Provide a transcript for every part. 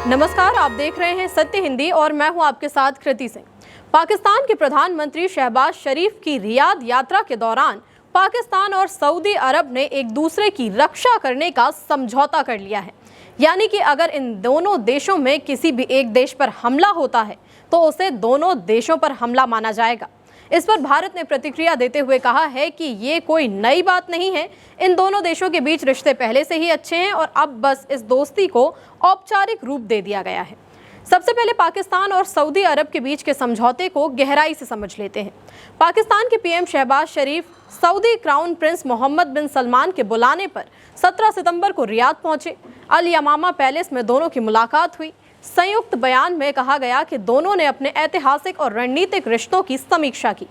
नमस्कार, आप देख रहे हैं सत्य हिंदी और मैं हूं आपके साथ कृति सिंह। पाकिस्तान के प्रधानमंत्री शहबाज शरीफ की रियाद यात्रा के दौरान पाकिस्तान और सऊदी अरब ने एक दूसरे की रक्षा करने का समझौता कर लिया है। यानी कि अगर इन दोनों देशों में किसी भी एक देश पर हमला होता है तो उसे दोनों देशों पर हमला माना जाएगा। इस पर भारत ने प्रतिक्रिया देते हुए कहा है कि ये कोई नई बात नहीं है। इन दोनों देशों के बीच रिश्ते पहले से ही अच्छे हैं और अब बस इस दोस्ती को औपचारिक रूप दे दिया गया है। सबसे पहले पाकिस्तान और सऊदी अरब के बीच के समझौते को गहराई से समझ लेते हैं। पाकिस्तान के पीएम शहबाज शरीफ सऊदी क्राउन प्रिंस मोहम्मद बिन सलमान के बुलाने पर 17 सितंबर को रियाद पहुंचे। अल यमामा पैलेस में दोनों की मुलाकात हुई। संयुक्त बयान में कहा गया कि दोनों ने अपने ऐतिहासिक और रणनीतिक रिश्तों की समीक्षा की।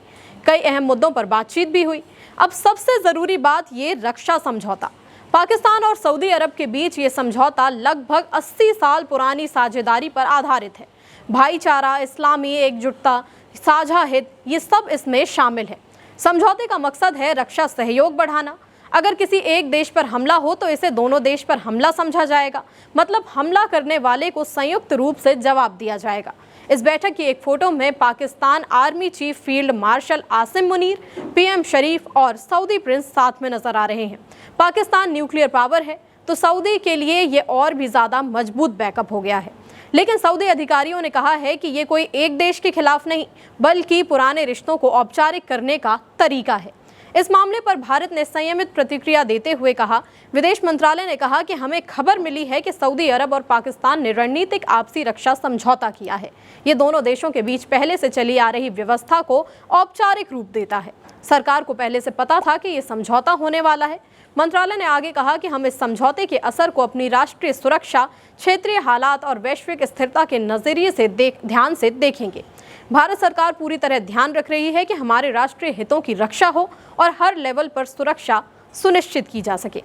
कई अहम मुद्दों पर बातचीत भी हुई। अब सबसे जरूरी बात ये रक्षा समझौता। पाकिस्तान और सऊदी अरब के बीच ये समझौता लगभग 80 साल पुरानी साझेदारी पर आधारित है। भाईचारा, इस्लामी एकजुटता, साझा हित, ये सब इसमें शामिल है। समझौते का मकसद है रक्षा सहयोग बढ़ाना। अगर किसी एक देश पर हमला हो तो इसे दोनों देश पर हमला समझा जाएगा, मतलब हमला करने वाले को संयुक्त रूप से जवाब दिया जाएगा। इस बैठक की एक फोटो में Pakistan army chief field marshal Asim Munir, PM Sharif और सऊदी प्रिंस साथ में नजर आ रहे हैं। पाकिस्तान न्यूक्लियर पावर है तो सऊदी के लिए ये और भी ज्यादा मजबूत बैकअप हो गया है। लेकिन सऊदी अधिकारियों ने कहा है कि ये कोई एक देश के खिलाफ नहीं, बल्कि पुराने रिश्तों को औपचारिक करने का तरीका है। इस मामले पर भारत ने संयमित प्रतिक्रिया देते हुए कहा, विदेश मंत्रालय ने कहा कि हमें खबर मिली है कि सऊदी अरब और पाकिस्तान ने रणनीतिक आपसी रक्षा समझौता किया है। ये दोनों देशों के बीच पहले से चली आ रही व्यवस्था को औपचारिक रूप देता है। सरकार को पहले से पता था कि ये समझौता होने वाला है। मंत्रालय ने आगे कहा कि हम इस समझौते के असर को अपनी राष्ट्रीय सुरक्षा, क्षेत्रीय हालात और वैश्विक स्थिरता के नजरिए से ध्यान से देखेंगे। भारत सरकार पूरी तरह ध्यान रख रही है कि हमारे राष्ट्रीय हितों की रक्षा हो और हर लेवल पर सुरक्षा सुनिश्चित की जा सके।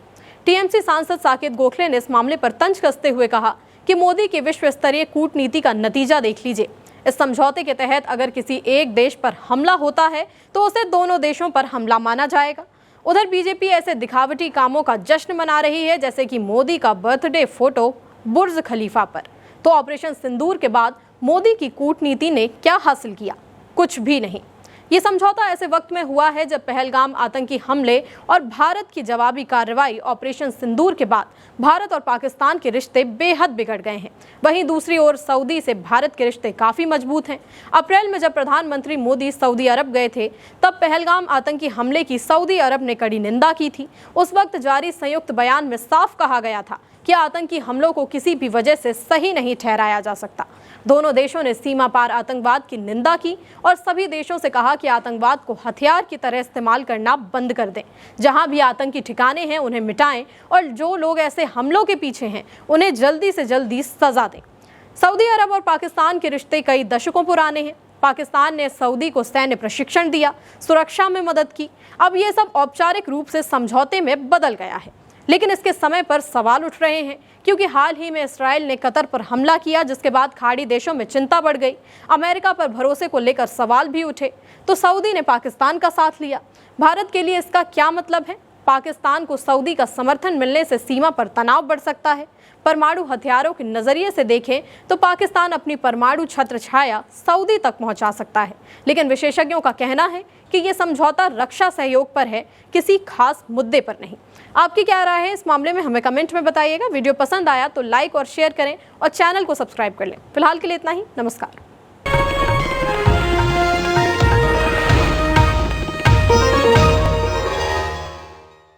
टीएमसी सांसद साकेत गोखले ने इस मामले पर तंज कसते हुए कहा कि मोदी की विश्व स्तरीय कूटनीति का नतीजा देख लीजिए। इस समझौते के तहत अगर किसी एक देश पर हमला होता है तो उसे दोनों देशों पर हमला माना जाएगा। उधर बीजेपी ऐसे दिखावटी कामों का जश्न मना रही है, जैसे कि मोदी का बर्थडे फोटो बुर्ज खलीफा पर। तो ऑपरेशन सिंदूर के बाद मोदी की कूटनीति ने क्या हासिल किया? कुछ भी नहीं। ये समझौता ऐसे वक्त में हुआ है जब पहलगाम आतंकी हमले और भारत की जवाबी कार्रवाई ऑपरेशन सिंदूर के बाद भारत और पाकिस्तान के रिश्ते बेहद बिगड़ गए हैं। वहीं दूसरी ओर सऊदी से भारत के रिश्ते काफी मजबूत हैं। अप्रैल में जब प्रधानमंत्री मोदी सऊदी अरब गए थे तब पहलगाम आतंकी हमले की सऊदी अरब ने कड़ी निंदा की थी। उस वक्त जारी संयुक्त बयान में साफ कहा गया था कि आतंकी हमलों को किसी भी वजह से सही नहीं ठहराया जा सकता। दोनों देशों ने सीमा पार आतंकवाद की निंदा की और सभी देशों से कहा कि आतंकवाद को हथियार की तरह इस्तेमाल करना बंद कर दें। जहां भी आतंकी ठिकाने हैं उन्हें मिटाएं और जो लोग ऐसे हमलों के पीछे हैं उन्हें जल्दी से जल्दी सजा दें। सऊदी अरब और पाकिस्तान के रिश्ते कई दशकों पुराने हैं। पाकिस्तान ने सऊदी को सैन्य प्रशिक्षण दिया, सुरक्षा में मदद की। अब ये सब औपचारिक रूप से समझौते में बदल गया है। लेकिन इसके समय पर सवाल उठ रहे हैं क्योंकि हाल ही में इस्राएल ने कतर पर हमला किया, जिसके बाद खाड़ी देशों में चिंता बढ़ गई। अमेरिका पर भरोसे को लेकर सवाल भी उठे तो सऊदी ने पाकिस्तान का साथ लिया। भारत के लिए इसका क्या मतलब है? पाकिस्तान को सऊदी का समर्थन मिलने से सीमा पर तनाव बढ़ सकता है। परमाणु हथियारों के नजरिए से देखें तो पाकिस्तान अपनी परमाणु छत्र छाया सऊदी तक पहुंचा सकता है। लेकिन विशेषज्ञों का कहना है कि यह समझौता रक्षा सहयोग पर है, किसी खास मुद्दे पर नहीं। आपकी क्या राय है इस मामले में? हमें कमेंट में बताइएगा। वीडियो पसंद आया तो लाइक और शेयर करें और चैनल को सब्सक्राइब कर लें। फिलहाल के लिए इतना ही। नमस्कार।